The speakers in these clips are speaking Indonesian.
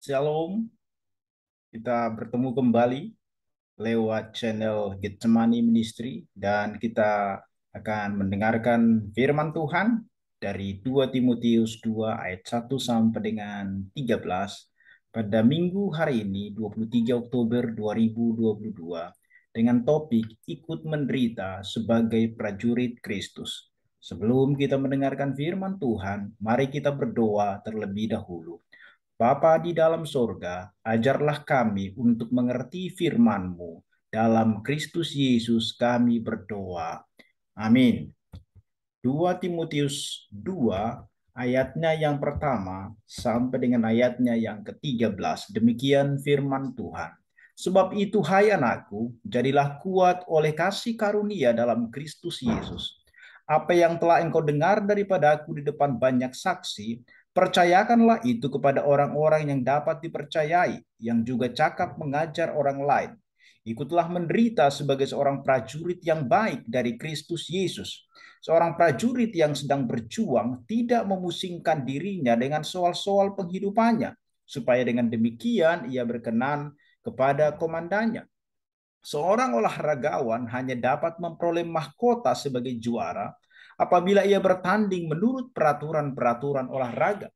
Shalom, kita bertemu kembali lewat channel Getsemani Ministry dan kita akan mendengarkan firman Tuhan dari 2 Timotius 2 ayat 1 sampai dengan 13 pada minggu hari ini 23 Oktober 2022 dengan topik ikut menderita sebagai prajurit Kristus. Sebelum kita mendengarkan firman Tuhan, mari kita berdoa terlebih dahulu. Bapa di dalam sorga, ajarlah kami untuk mengerti firman-Mu. Dalam Kristus Yesus kami berdoa. Amin. 2 Timotius 2 ayatnya yang pertama sampai dengan ayatnya yang ke-13. Demikian firman Tuhan. Sebab itu hai anakku, jadilah kuat oleh kasih karunia dalam Kristus Yesus. Apa yang telah engkau dengar daripada aku di depan banyak saksi, percayakanlah itu kepada orang-orang yang dapat dipercayai, yang juga cakap mengajar orang lain. Ikutlah menderita sebagai seorang prajurit yang baik dari Kristus Yesus. Seorang prajurit yang sedang berjuang tidak memusingkan dirinya dengan soal-soal penghidupannya, supaya dengan demikian ia berkenan kepada komandannya. Seorang olahragawan hanya dapat memperoleh mahkota sebagai juara apabila ia bertanding menurut peraturan-peraturan olahraga.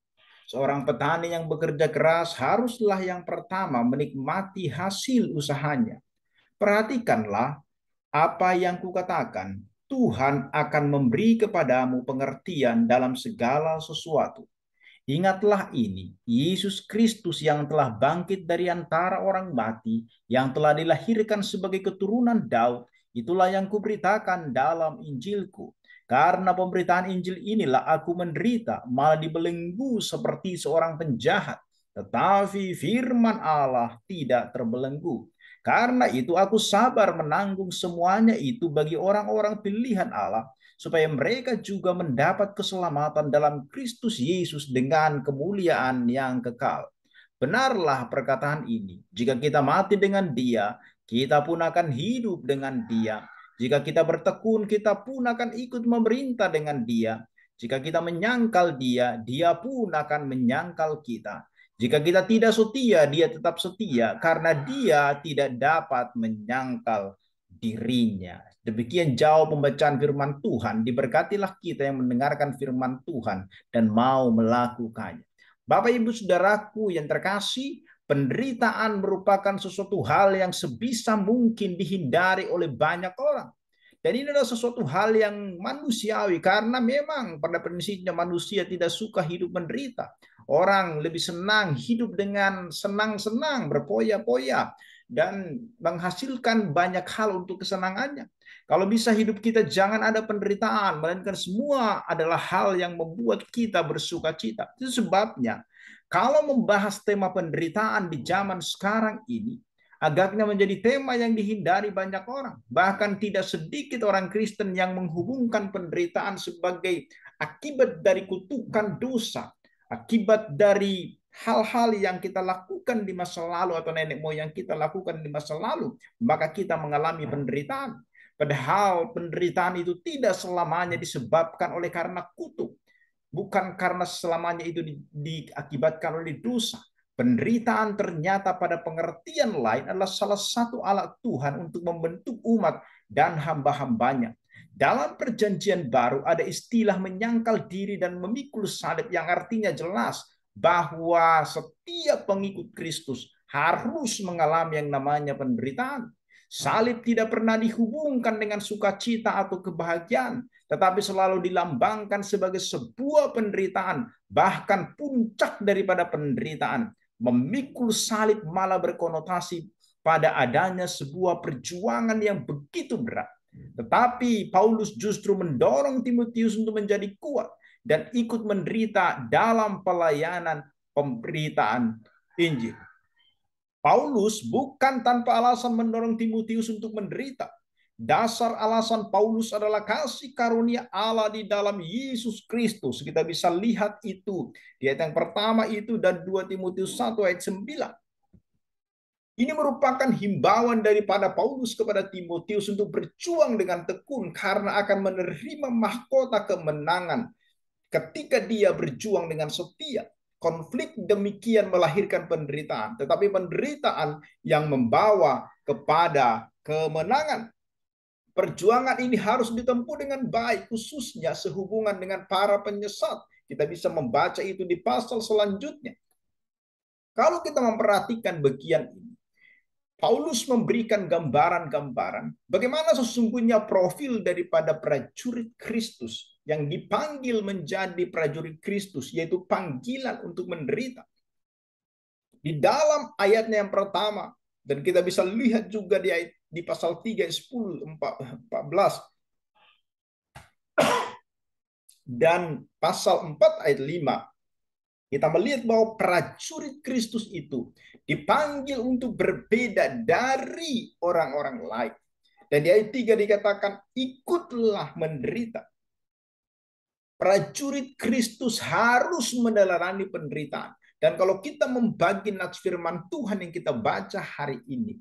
Seorang petani yang bekerja keras haruslah yang pertama menikmati hasil usahanya. Perhatikanlah apa yang kukatakan. Tuhan akan memberi kepadamu pengertian dalam segala sesuatu. Ingatlah ini, Yesus Kristus yang telah bangkit dari antara orang mati, yang telah dilahirkan sebagai keturunan Daud, itulah yang kuberitakan dalam Injilku. Karena pemberitaan Injil inilah aku menderita, malah dibelenggu seperti seorang penjahat. Tetapi firman Allah tidak terbelenggu. Karena itu aku sabar menanggung semuanya itu bagi orang-orang pilihan Allah, supaya mereka juga mendapat keselamatan dalam Kristus Yesus dengan kemuliaan yang kekal. Benarlah perkataan ini, jika kita mati dengan Dia, kita pun akan hidup dengan Dia. Jika kita bertekun, kita pun akan ikut memerintah dengan Dia. Jika kita menyangkal Dia, Dia pun akan menyangkal kita. Jika kita tidak setia, Dia tetap setia karena Dia tidak dapat menyangkal dirinya. Demikian jauh pembacaan firman Tuhan. Diberkatilah kita yang mendengarkan firman Tuhan dan mau melakukannya. Bapak Ibu Saudaraku yang terkasih, penderitaan merupakan sesuatu hal yang sebisa mungkin dihindari oleh banyak orang. Dan ini adalah sesuatu hal yang manusiawi karena memang pada prinsipnya manusia tidak suka hidup menderita. Orang lebih senang hidup dengan senang-senang, berpoya-poya, dan menghasilkan banyak hal untuk kesenangannya. Kalau bisa hidup kita jangan ada penderitaan, melainkan semua adalah hal yang membuat kita bersuka cita. Itu sebabnya kalau membahas tema penderitaan di zaman sekarang ini, agaknya menjadi tema yang dihindari banyak orang. Bahkan tidak sedikit orang Kristen yang menghubungkan penderitaan sebagai akibat dari kutukan dosa, akibat dari hal-hal yang kita lakukan di masa lalu atau nenek moyang kita lakukan di masa lalu, maka kita mengalami penderitaan. Padahal penderitaan itu tidak selamanya disebabkan oleh karena kutuk. Bukan karena selamanya itu diakibatkan oleh dosa. Penderitaan ternyata pada pengertian lain adalah salah satu alat Tuhan untuk membentuk umat dan hamba-hambanya. Dalam perjanjian baru ada istilah menyangkal diri dan memikul salib yang artinya jelas bahwa setiap pengikut Kristus harus mengalami yang namanya penderitaan. Salib tidak pernah dihubungkan dengan sukacita atau kebahagiaan, tetapi selalu dilambangkan sebagai sebuah penderitaan, bahkan puncak daripada penderitaan. Memikul salib malah berkonotasi pada adanya sebuah perjuangan yang begitu berat. Tetapi Paulus justru mendorong Timotius untuk menjadi kuat dan ikut menderita dalam pelayanan pemberitaan Injil. Paulus bukan tanpa alasan mendorong Timotius untuk menderita. Dasar alasan Paulus adalah kasih karunia Allah di dalam Yesus Kristus. Kita bisa lihat itu di ayat yang pertama itu dan 2 Timotius 1 ayat 9. Ini merupakan himbauan daripada Paulus kepada Timotius untuk berjuang dengan tekun karena akan menerima mahkota kemenangan ketika dia berjuang dengan setia. konflik demikian melahirkan penderitaan, tetapi penderitaan yang membawa kepada kemenangan. Perjuangan ini harus ditempuh dengan baik, khususnya sehubungan dengan para penyesat. Kita bisa membaca itu di pasal selanjutnya. Kalau kita memperhatikan bagian ini, Paulus memberikan gambaran-gambaran bagaimana sesungguhnya profil daripada prajurit Kristus yang dipanggil menjadi prajurit Kristus, yaitu panggilan untuk menderita. Di dalam ayatnya yang pertama, dan kita bisa lihat juga di pasal 3, 10, 14, dan pasal 4 ayat 5, kita melihat bahwa prajurit Kristus itu dipanggil untuk berbeda dari orang-orang lain. Dan di ayat 3 dikatakan, ikutlah menderita. Prajurit Kristus harus meneladani penderitaan. Dan kalau kita membagi nats firman Tuhan yang kita baca hari ini,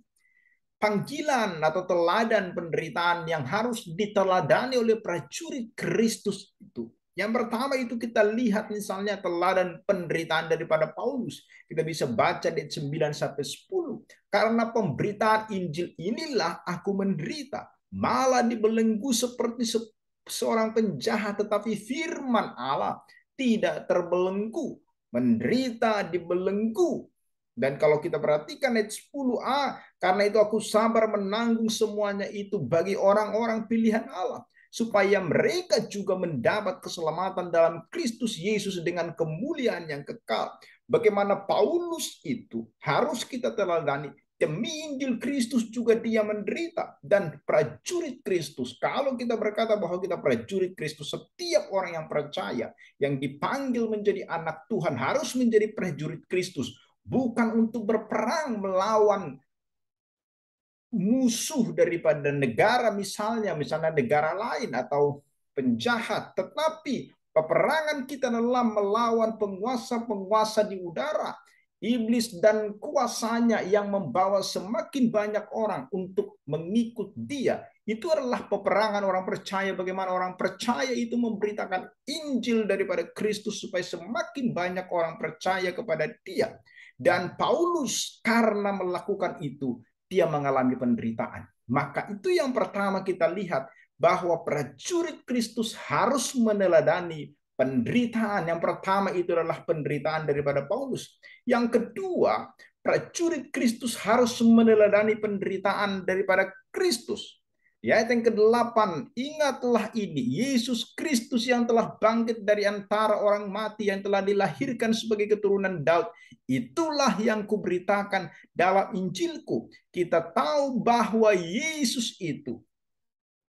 panggilan atau teladan penderitaan yang harus diteladani oleh prajurit Kristus itu. Yang pertama itu kita lihat misalnya teladan penderitaan daripada Paulus. Kita bisa baca di 9 sampai 10. Karena pemberitaan Injil inilah aku menderita, malah dibelenggu seperti seorang penjahat, tetapi firman Allah tidak terbelenggu. Menderita dibelenggu. Dan kalau kita perhatikan ayat 10a, karena itu aku sabar menanggung semuanya itu bagi orang-orang pilihan Allah, supaya mereka juga mendapat keselamatan dalam Kristus Yesus dengan kemuliaan yang kekal. Bagaimana Paulus itu harus kita teladani. Demi Injil Kristus juga dia menderita. Dan prajurit Kristus, kalau kita berkata bahwa kita prajurit Kristus, setiap orang yang percaya, yang dipanggil menjadi anak Tuhan harus menjadi prajurit Kristus. Bukan untuk berperang melawan musuh daripada negara, misalnya negara lain atau penjahat, tetapi peperangan kita adalah melawan penguasa-penguasa di udara, iblis dan kuasanya yang membawa semakin banyak orang untuk mengikut dia. Itu adalah peperangan orang percaya, bagaimana orang percaya itu memberitakan Injil daripada Kristus supaya semakin banyak orang percaya kepada dia. Dan Paulus karena melakukan itu, dia mengalami penderitaan. Maka itu yang pertama kita lihat, bahwa prajurit Kristus harus meneladani penderitaan. Yang pertama itu adalah penderitaan daripada Paulus. Yang kedua, prajurit Kristus harus meneladani penderitaan daripada Kristus. Di ayat yang ke-8, ingatlah ini, Yesus Kristus yang telah bangkit dari antara orang mati, yang telah dilahirkan sebagai keturunan Daud. Itulah yang kuberitakan dalam Injilku. Kita tahu bahwa Yesus itu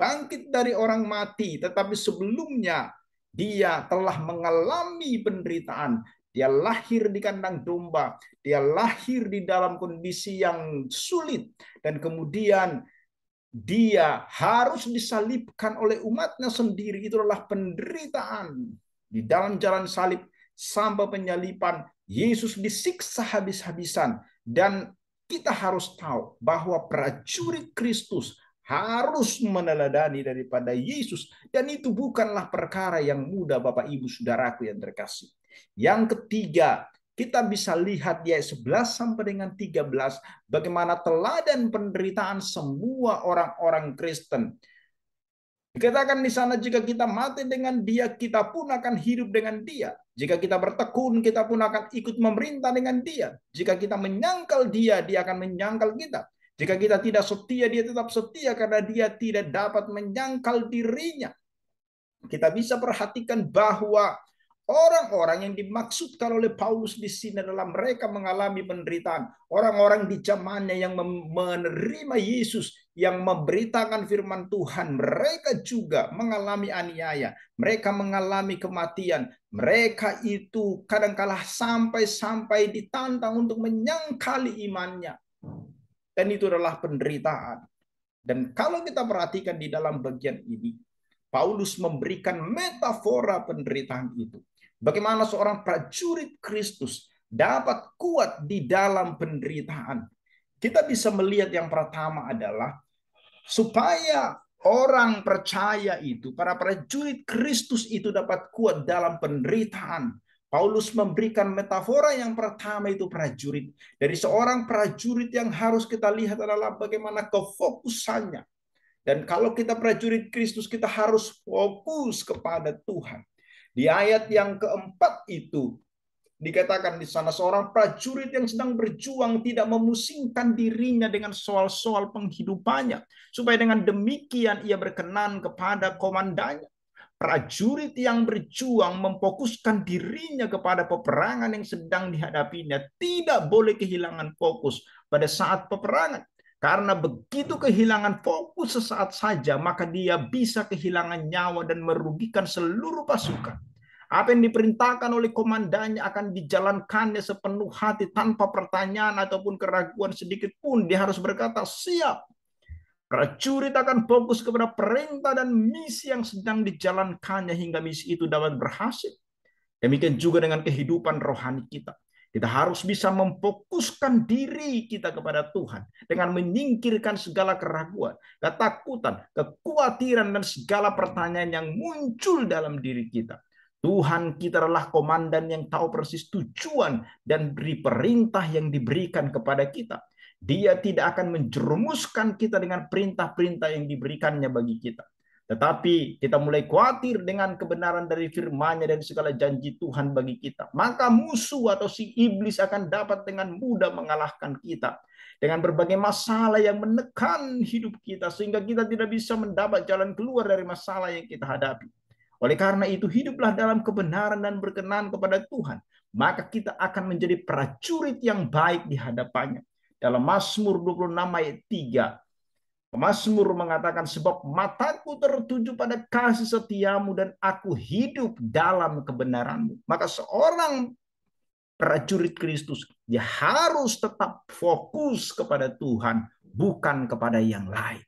bangkit dari orang mati, tetapi sebelumnya dia telah mengalami penderitaan. Dia lahir di kandang domba, dia lahir di dalam kondisi yang sulit, dan kemudian dia harus disalibkan oleh umatnya sendiri. Itu adalah penderitaan. Di dalam jalan salib sampai penyaliban, Yesus disiksa habis-habisan. Dan kita harus tahu bahwa prajurit Kristus harus meneladani daripada Yesus. Dan itu bukanlah perkara yang mudah, Bapak Ibu Saudaraku yang terkasih. Yang ketiga, kita bisa lihat di ayat 11 sampai dengan 13 bagaimana teladan penderitaan semua orang-orang Kristen. Dikatakan di sana, jika kita mati dengan dia, kita pun akan hidup dengan dia. Jika kita bertekun, kita pun akan ikut memerintah dengan dia. Jika kita menyangkal dia, dia akan menyangkal kita. Jika kita tidak setia, dia tetap setia karena dia tidak dapat menyangkal dirinya. Kita bisa perhatikan bahwa orang-orang yang dimaksudkan oleh Paulus di sini adalah mereka mengalami penderitaan. Orang-orang di zamannya yang menerima Yesus, yang memberitakan firman Tuhan, mereka juga mengalami aniaya. Mereka mengalami kematian. Mereka itu kadangkala sampai ditantang untuk menyangkali imannya. Dan itu adalah penderitaan. Dan kalau kita perhatikan di dalam bagian ini, Paulus memberikan metafora penderitaan itu. Bagaimana seorang prajurit Kristus dapat kuat di dalam penderitaan. Kita bisa melihat yang pertama adalah supaya orang percaya itu, para prajurit Kristus itu dapat kuat dalam penderitaan. Paulus memberikan metafora yang pertama itu prajurit. Dari seorang prajurit yang harus kita lihat adalah bagaimana kefokusannya. Dan kalau kita prajurit Kristus, kita harus fokus kepada Tuhan. Di ayat yang keempat itu, dikatakan di sana seorang prajurit yang sedang berjuang tidak memusingkan dirinya dengan soal-soal penghidupannya. Supaya dengan demikian ia berkenan kepada komandannya. Prajurit yang berjuang memfokuskan dirinya kepada peperangan yang sedang dihadapinya. Tidak boleh kehilangan fokus pada saat peperangan. Karena begitu kehilangan fokus sesaat saja, maka dia bisa kehilangan nyawa dan merugikan seluruh pasukan. Apa yang diperintahkan oleh komandannya akan dijalankannya sepenuh hati tanpa pertanyaan ataupun keraguan sedikit pun. Dia harus berkata, siap. Prajurit akan fokus kepada perintah dan misi yang sedang dijalankannya hingga misi itu dapat berhasil. Demikian juga dengan kehidupan rohani kita. Kita harus bisa memfokuskan diri kita kepada Tuhan dengan menyingkirkan segala keraguan, ketakutan, kekhawatiran, dan segala pertanyaan yang muncul dalam diri kita. Tuhan kita adalah komandan yang tahu persis tujuan dan beri perintah yang diberikan kepada kita. Dia tidak akan menjerumuskan kita dengan perintah-perintah yang diberikannya bagi kita. Tetapi kita mulai khawatir dengan kebenaran dari firman-Nya dan segala janji Tuhan bagi kita. Maka musuh atau si iblis akan dapat dengan mudah mengalahkan kita. Dengan berbagai masalah yang menekan hidup kita. Sehingga kita tidak bisa mendapat jalan keluar dari masalah yang kita hadapi. Oleh karena itu hiduplah dalam kebenaran dan berkenan kepada Tuhan. Maka kita akan menjadi prajurit yang baik di hadapannya. Dalam Mazmur 26 ayat 3. Mazmur mengatakan, sebab mataku tertuju pada kasih setiamu dan aku hidup dalam kebenaranmu. Maka seorang prajurit Kristus, dia harus tetap fokus kepada Tuhan, bukan kepada yang lain.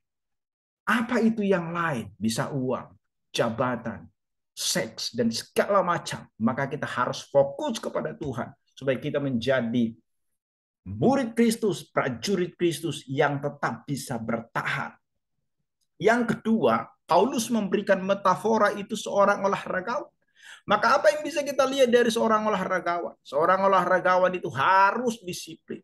Apa itu yang lain? Bisa uang, jabatan, seks, dan segala macam. Maka kita harus fokus kepada Tuhan, supaya kita menjadi murid Kristus, prajurit Kristus yang tetap bisa bertahan. Yang kedua, Paulus memberikan metafora itu seorang olahragawan. Maka apa yang bisa kita lihat dari seorang olahragawan? Seorang olahragawan itu harus disiplin.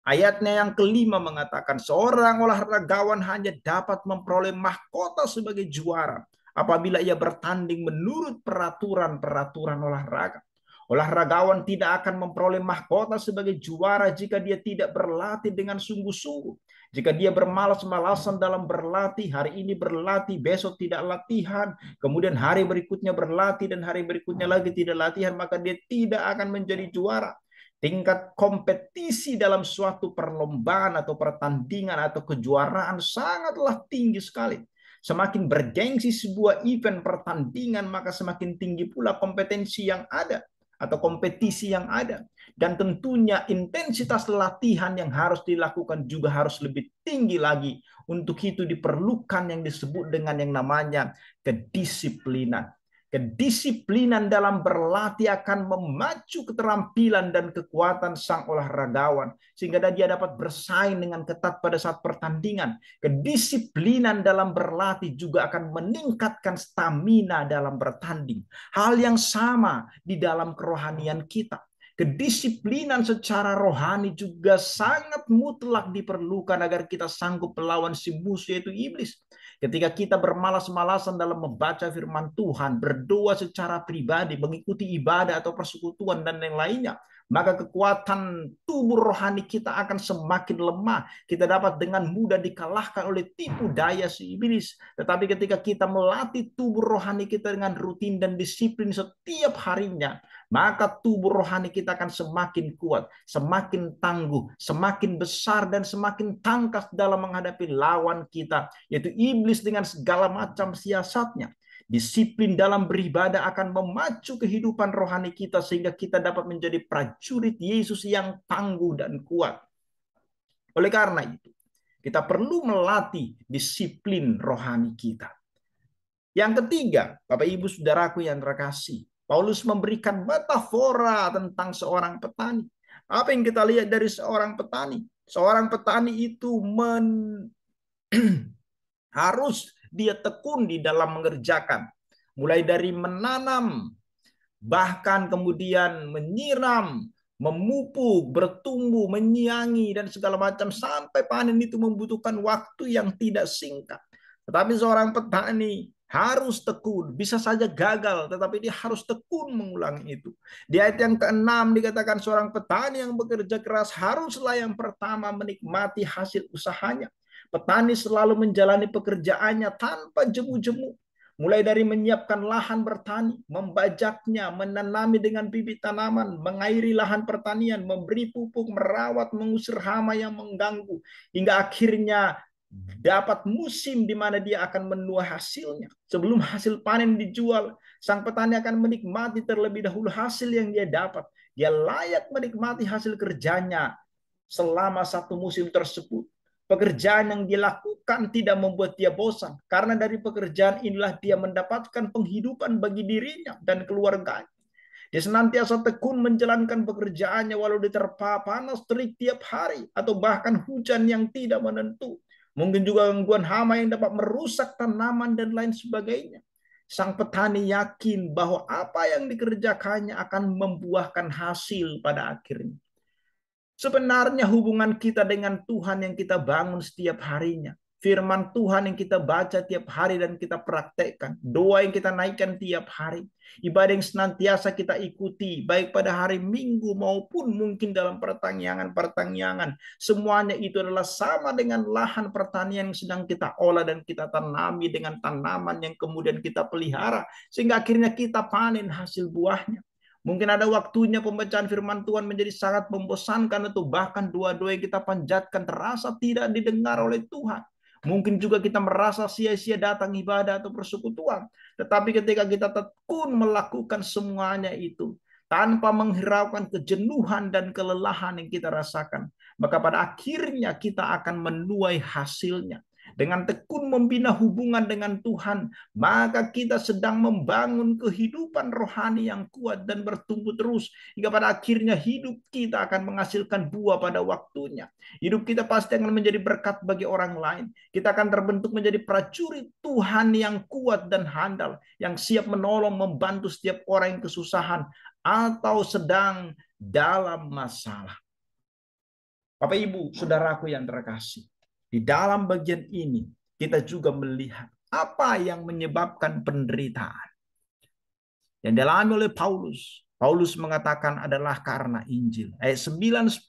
Ayatnya yang kelima mengatakan seorang olahragawan hanya dapat memperoleh mahkota sebagai juara apabila ia bertanding menurut peraturan-peraturan olahraga. Olahragawan tidak akan memperoleh mahkota sebagai juara jika dia tidak berlatih dengan sungguh-sungguh. Jika dia bermalas-malasan dalam berlatih, hari ini berlatih, besok tidak latihan, kemudian hari berikutnya berlatih, dan hari berikutnya lagi tidak latihan, maka dia tidak akan menjadi juara. Tingkat kompetisi dalam suatu perlombaan atau pertandingan atau kejuaraan sangatlah tinggi sekali. Semakin bergengsi sebuah event pertandingan, maka semakin tinggi pula kompetensi yang ada atau kompetisi yang ada. Dan tentunya intensitas latihan yang harus dilakukan juga harus lebih tinggi lagi. Untuk itu diperlukan yang disebut dengan yang namanya kedisiplinan. Kedisiplinan dalam berlatih akan memacu keterampilan dan kekuatan sang olahragawan sehingga dia dapat bersaing dengan ketat pada saat pertandingan. Kedisiplinan dalam berlatih juga akan meningkatkan stamina dalam bertanding. Hal yang sama di dalam kerohanian kita. Kedisiplinan secara rohani juga sangat mutlak diperlukan agar kita sanggup melawan si musuh yaitu iblis. Ketika kita bermalas-malasan dalam membaca firman Tuhan, berdoa secara pribadi, mengikuti ibadah atau persekutuan dan yang lainnya, maka kekuatan tubuh rohani kita akan semakin lemah. Kita dapat dengan mudah dikalahkan oleh tipu daya si iblis. Tetapi ketika kita melatih tubuh rohani kita dengan rutin dan disiplin setiap harinya, maka tubuh rohani kita akan semakin kuat, semakin tangguh, semakin besar, dan semakin tangkas dalam menghadapi lawan kita, yaitu iblis dengan segala macam siasatnya. Disiplin dalam beribadah akan memacu kehidupan rohani kita sehingga kita dapat menjadi prajurit Yesus yang tangguh dan kuat. Oleh karena itu, kita perlu melatih disiplin rohani kita. Yang ketiga, Bapak Ibu Saudaraku yang terkasih, Paulus memberikan metafora tentang seorang petani. Apa yang kita lihat dari seorang petani? Seorang petani itu harus dia tekun di dalam mengerjakan. Mulai dari menanam, bahkan kemudian menyiram, memupuk, bertumbuh, menyiangi, dan segala macam sampai panen itu membutuhkan waktu yang tidak singkat. Tetapi seorang petani harus tekun, bisa saja gagal, tetapi dia harus tekun mengulangi itu. Di ayat yang ke-6 dikatakan seorang petani yang bekerja keras haruslah yang pertama menikmati hasil usahanya. Petani selalu menjalani pekerjaannya tanpa jemu-jemu. Mulai dari menyiapkan lahan bertani, membajaknya, menanami dengan bibit tanaman, mengairi lahan pertanian, memberi pupuk, merawat, mengusir hama yang mengganggu, hingga akhirnya dapat musim di mana dia akan menuai hasilnya. Sebelum hasil panen dijual, sang petani akan menikmati terlebih dahulu hasil yang dia dapat. Dia layak menikmati hasil kerjanya selama satu musim tersebut. Pekerjaan yang dilakukan tidak membuat dia bosan, karena dari pekerjaan inilah dia mendapatkan penghidupan bagi dirinya dan keluarganya. Dia senantiasa tekun menjalankan pekerjaannya walau diterpa panas terik tiap hari atau bahkan hujan yang tidak menentu. Mungkin juga gangguan hama yang dapat merusak tanaman dan lain sebagainya. Sang petani yakin bahwa apa yang dikerjakannya akan membuahkan hasil pada akhirnya. Sebenarnya hubungan kita dengan Tuhan yang kita bangun setiap harinya. Firman Tuhan yang kita baca tiap hari dan kita praktekkan. Doa yang kita naikkan tiap hari. Ibadah yang senantiasa kita ikuti. Baik pada hari Minggu maupun mungkin dalam pertanyaan-pertanyaan. Semuanya itu adalah sama dengan lahan pertanian yang sedang kita olah dan kita tanami dengan tanaman yang kemudian kita pelihara. Sehingga akhirnya kita panen hasil buahnya. Mungkin ada waktunya pembacaan firman Tuhan menjadi sangat membosankan atau bahkan doa-doa yang kita panjatkan terasa tidak didengar oleh Tuhan. Mungkin juga kita merasa sia-sia datang ibadah atau persekutuan. Tetapi ketika kita tekun melakukan semuanya itu, tanpa menghiraukan kejenuhan dan kelelahan yang kita rasakan, maka pada akhirnya kita akan menuai hasilnya. Dengan tekun membina hubungan dengan Tuhan, maka kita sedang membangun kehidupan rohani yang kuat dan bertumbuh terus. Hingga pada akhirnya hidup kita akan menghasilkan buah pada waktunya. Hidup kita pasti akan menjadi berkat bagi orang lain. Kita akan terbentuk menjadi prajurit Tuhan yang kuat dan handal. Yang siap menolong, membantu setiap orang yang kesusahan atau sedang dalam masalah. Bapak Ibu, saudaraku yang terkasih. Di dalam bagian ini, kita juga melihat apa yang menyebabkan penderitaan. Yang dialami oleh Paulus. Paulus mengatakan adalah karena Injil. Ayat 9-10,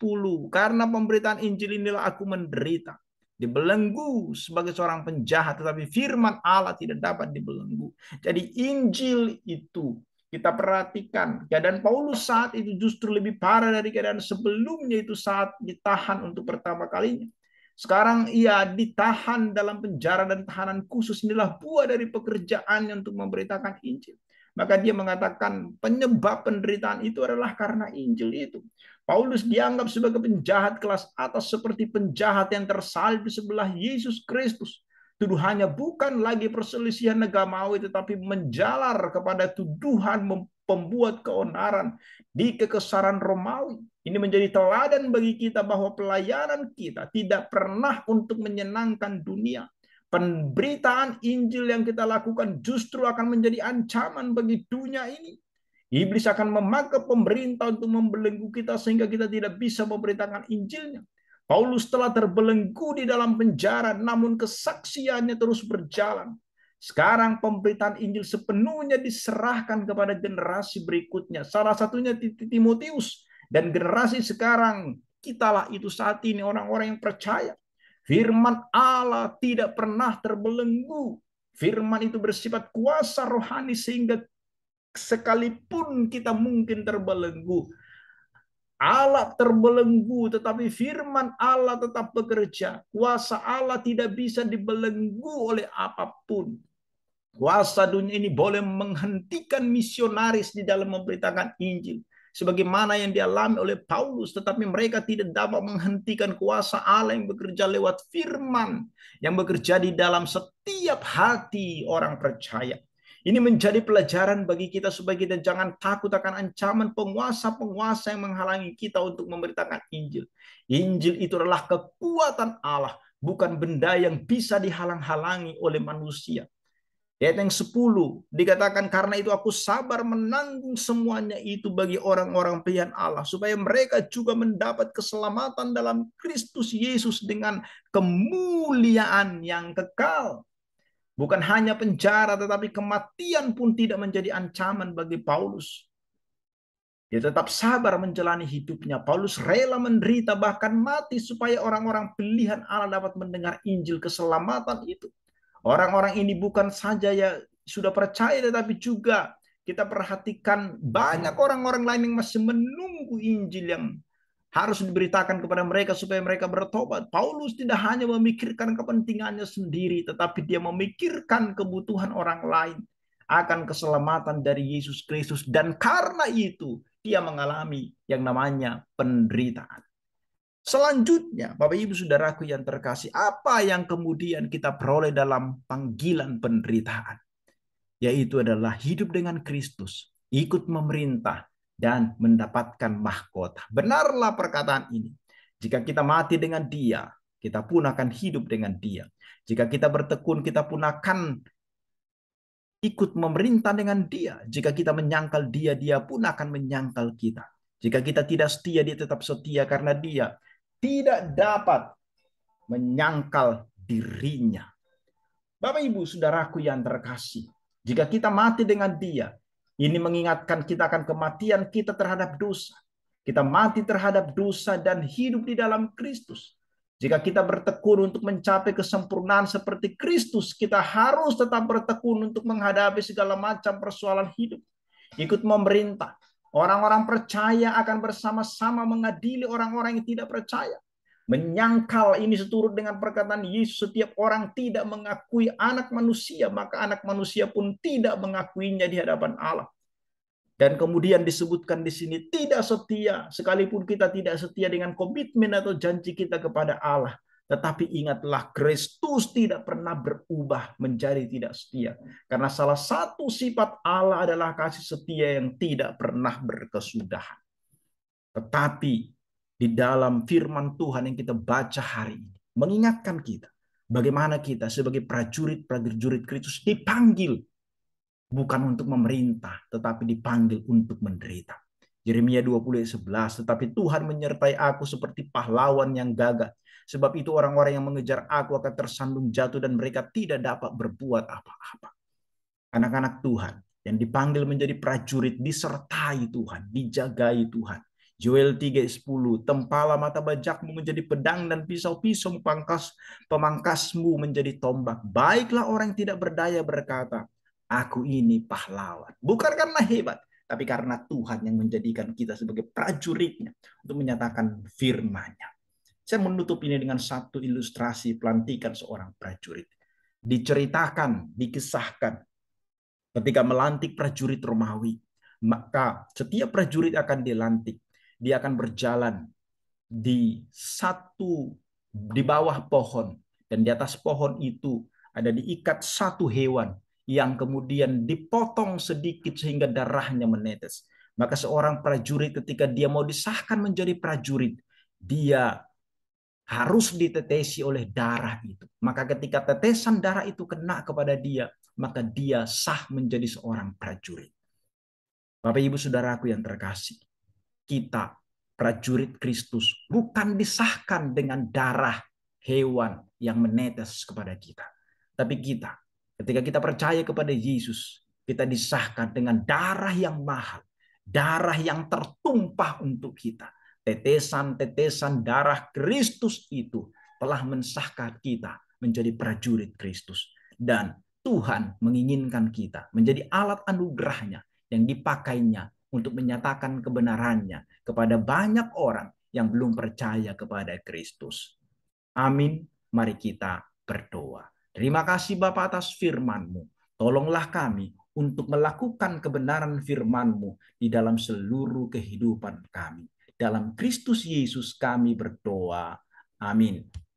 karena pemberitaan Injil inilah aku menderita. Dibelenggu sebagai seorang penjahat, tetapi firman Allah tidak dapat dibelenggu. Jadi Injil itu kita perhatikan, keadaan Paulus saat itu justru lebih parah dari keadaan sebelumnya itu saat ditahan untuk pertama kalinya. Sekarang ia ditahan dalam penjara dan tahanan khusus. Inilah buah dari pekerjaannya untuk memberitakan Injil. Maka dia mengatakan penyebab penderitaan itu adalah karena Injil itu. Paulus dianggap sebagai penjahat kelas atas seperti penjahat yang tersalib di sebelah Yesus Kristus. Tuduhannya bukan lagi perselisihan agamawi tetapi menjalar kepada tuduhan pembuat keonaran di kekesaran Romawi. Ini menjadi teladan bagi kita bahwa pelayanan kita tidak pernah untuk menyenangkan dunia. Pemberitaan Injil yang kita lakukan justru akan menjadi ancaman bagi dunia ini. Iblis akan memakai pemerintah untuk membelenggu kita sehingga kita tidak bisa memberitakan Injilnya. Paulus telah terbelenggu di dalam penjara, namun kesaksiannya terus berjalan. Sekarang pemberitaan Injil sepenuhnya diserahkan kepada generasi berikutnya. Salah satunya Timotius. Dan generasi sekarang, kitalah itu saat ini orang-orang yang percaya. Firman Allah tidak pernah terbelenggu. Firman itu bersifat kuasa rohani sehingga sekalipun kita mungkin terbelenggu, Allah terbelenggu, tetapi firman Allah tetap bekerja. Kuasa Allah tidak bisa dibelenggu oleh apapun. Kuasa dunia ini boleh menghentikan misionaris di dalam memberitakan Injil. Sebagaimana yang dialami oleh Paulus. Tetapi mereka tidak dapat menghentikan kuasa Allah yang bekerja lewat firman. Yang bekerja di dalam setiap hati orang percaya. Ini menjadi pelajaran bagi kita supaya kita jangan takut akan ancaman penguasa-penguasa yang menghalangi kita untuk memberitakan Injil. Injil itu adalah kekuatan Allah. Bukan benda yang bisa dihalang-halangi oleh manusia. Di ayat yang 10 dikatakan, karena itu aku sabar menanggung semuanya itu bagi orang-orang pilihan Allah, supaya mereka juga mendapat keselamatan dalam Kristus Yesus dengan kemuliaan yang kekal. Bukan hanya penjara, tetapi kematian pun tidak menjadi ancaman bagi Paulus. Dia tetap sabar menjalani hidupnya. Paulus rela menderita bahkan mati supaya orang-orang pilihan Allah dapat mendengar Injil keselamatan itu. Orang-orang ini bukan saja ya sudah percaya, tetapi juga kita perhatikan banyak orang-orang lain yang masih menunggu Injil yang harus diberitakan kepada mereka supaya mereka bertobat. Paulus tidak hanya memikirkan kepentingannya sendiri, tetapi dia memikirkan kebutuhan orang lain akan keselamatan dari Yesus Kristus. Dan karena itu, dia mengalami yang namanya penderitaan. Selanjutnya, Bapak Ibu Saudaraku yang terkasih, apa yang kemudian kita peroleh dalam panggilan penderitaan? Yaitu adalah hidup dengan Kristus, ikut memerintah, dan mendapatkan mahkota. Benarlah perkataan ini. Jika kita mati dengan Dia, kita pun akan hidup dengan Dia. Jika kita bertekun, kita pun akan ikut memerintah dengan Dia. Jika kita menyangkal Dia, Dia pun akan menyangkal kita. Jika kita tidak setia, Dia tetap setia karena Dia tidak dapat menyangkal dirinya. Bapak Ibu Saudaraku yang terkasih, jika kita mati dengan Dia, ini mengingatkan kita akan kematian kita terhadap dosa. Kita mati terhadap dosa dan hidup di dalam Kristus. Jika kita bertekun untuk mencapai kesempurnaan seperti Kristus, kita harus tetap bertekun untuk menghadapi segala macam persoalan hidup. Ikut memerintah. Orang-orang percaya akan bersama-sama mengadili orang-orang yang tidak percaya. Menyangkal ini seturut dengan perkataan Yesus, setiap orang tidak mengakui anak manusia, maka anak manusia pun tidak mengakuinya di hadapan Allah. Dan kemudian disebutkan di sini tidak setia, sekalipun kita tidak setia dengan komitmen atau janji kita kepada Allah. Tetapi ingatlah, Kristus tidak pernah berubah menjadi tidak setia. Karena salah satu sifat Allah adalah kasih setia yang tidak pernah berkesudahan. Tetapi di dalam firman Tuhan yang kita baca hari ini, mengingatkan kita bagaimana kita sebagai prajurit Kristus dipanggil bukan untuk memerintah, tetapi dipanggil untuk menderita. Yeremia 20:11, tetapi Tuhan menyertai aku seperti pahlawan yang gagah. Sebab itu orang-orang yang mengejar aku akan tersandung jatuh dan mereka tidak dapat berbuat apa-apa. Anak-anak Tuhan yang dipanggil menjadi prajurit disertai Tuhan, dijagai Tuhan. Yoel 3:10, tempala mata bajakmu menjadi pedang dan pisau-pisau pemangkasmu menjadi tombak. Baiklah orang yang tidak berdaya berkata, aku ini pahlawan. Bukan karena hebat, tapi karena Tuhan yang menjadikan kita sebagai prajuritnya untuk menyatakan firman-Nya. Saya menutup ini dengan satu ilustrasi pelantikan seorang prajurit. Diceritakan, dikisahkan ketika melantik prajurit Romawi. Maka setiap prajurit akan dilantik. Dia akan berjalan di bawah pohon. Dan di atas pohon itu ada diikat satu hewan yang kemudian dipotong sedikit sehingga darahnya menetes. Maka seorang prajurit ketika dia mau disahkan menjadi prajurit, dia harus ditetesi oleh darah itu. Maka ketika tetesan darah itu kena kepada dia, maka dia sah menjadi seorang prajurit. Bapak Ibu Saudaraku yang terkasih, kita prajurit Kristus bukan disahkan dengan darah hewan yang menetes kepada kita. Tapi kita, ketika kita percaya kepada Yesus, kita disahkan dengan darah yang mahal, darah yang tertumpah untuk kita. Tetesan-tetesan darah Kristus itu telah mensahkan kita menjadi prajurit Kristus. Dan Tuhan menginginkan kita menjadi alat anugerahnya yang dipakainya untuk menyatakan kebenarannya kepada banyak orang yang belum percaya kepada Kristus. Amin. Mari kita berdoa. Terima kasih Bapa atas firman-Mu. Tolonglah kami untuk melakukan kebenaran firman-Mu di dalam seluruh kehidupan kami. Dalam Kristus Yesus kami berdoa. Amin.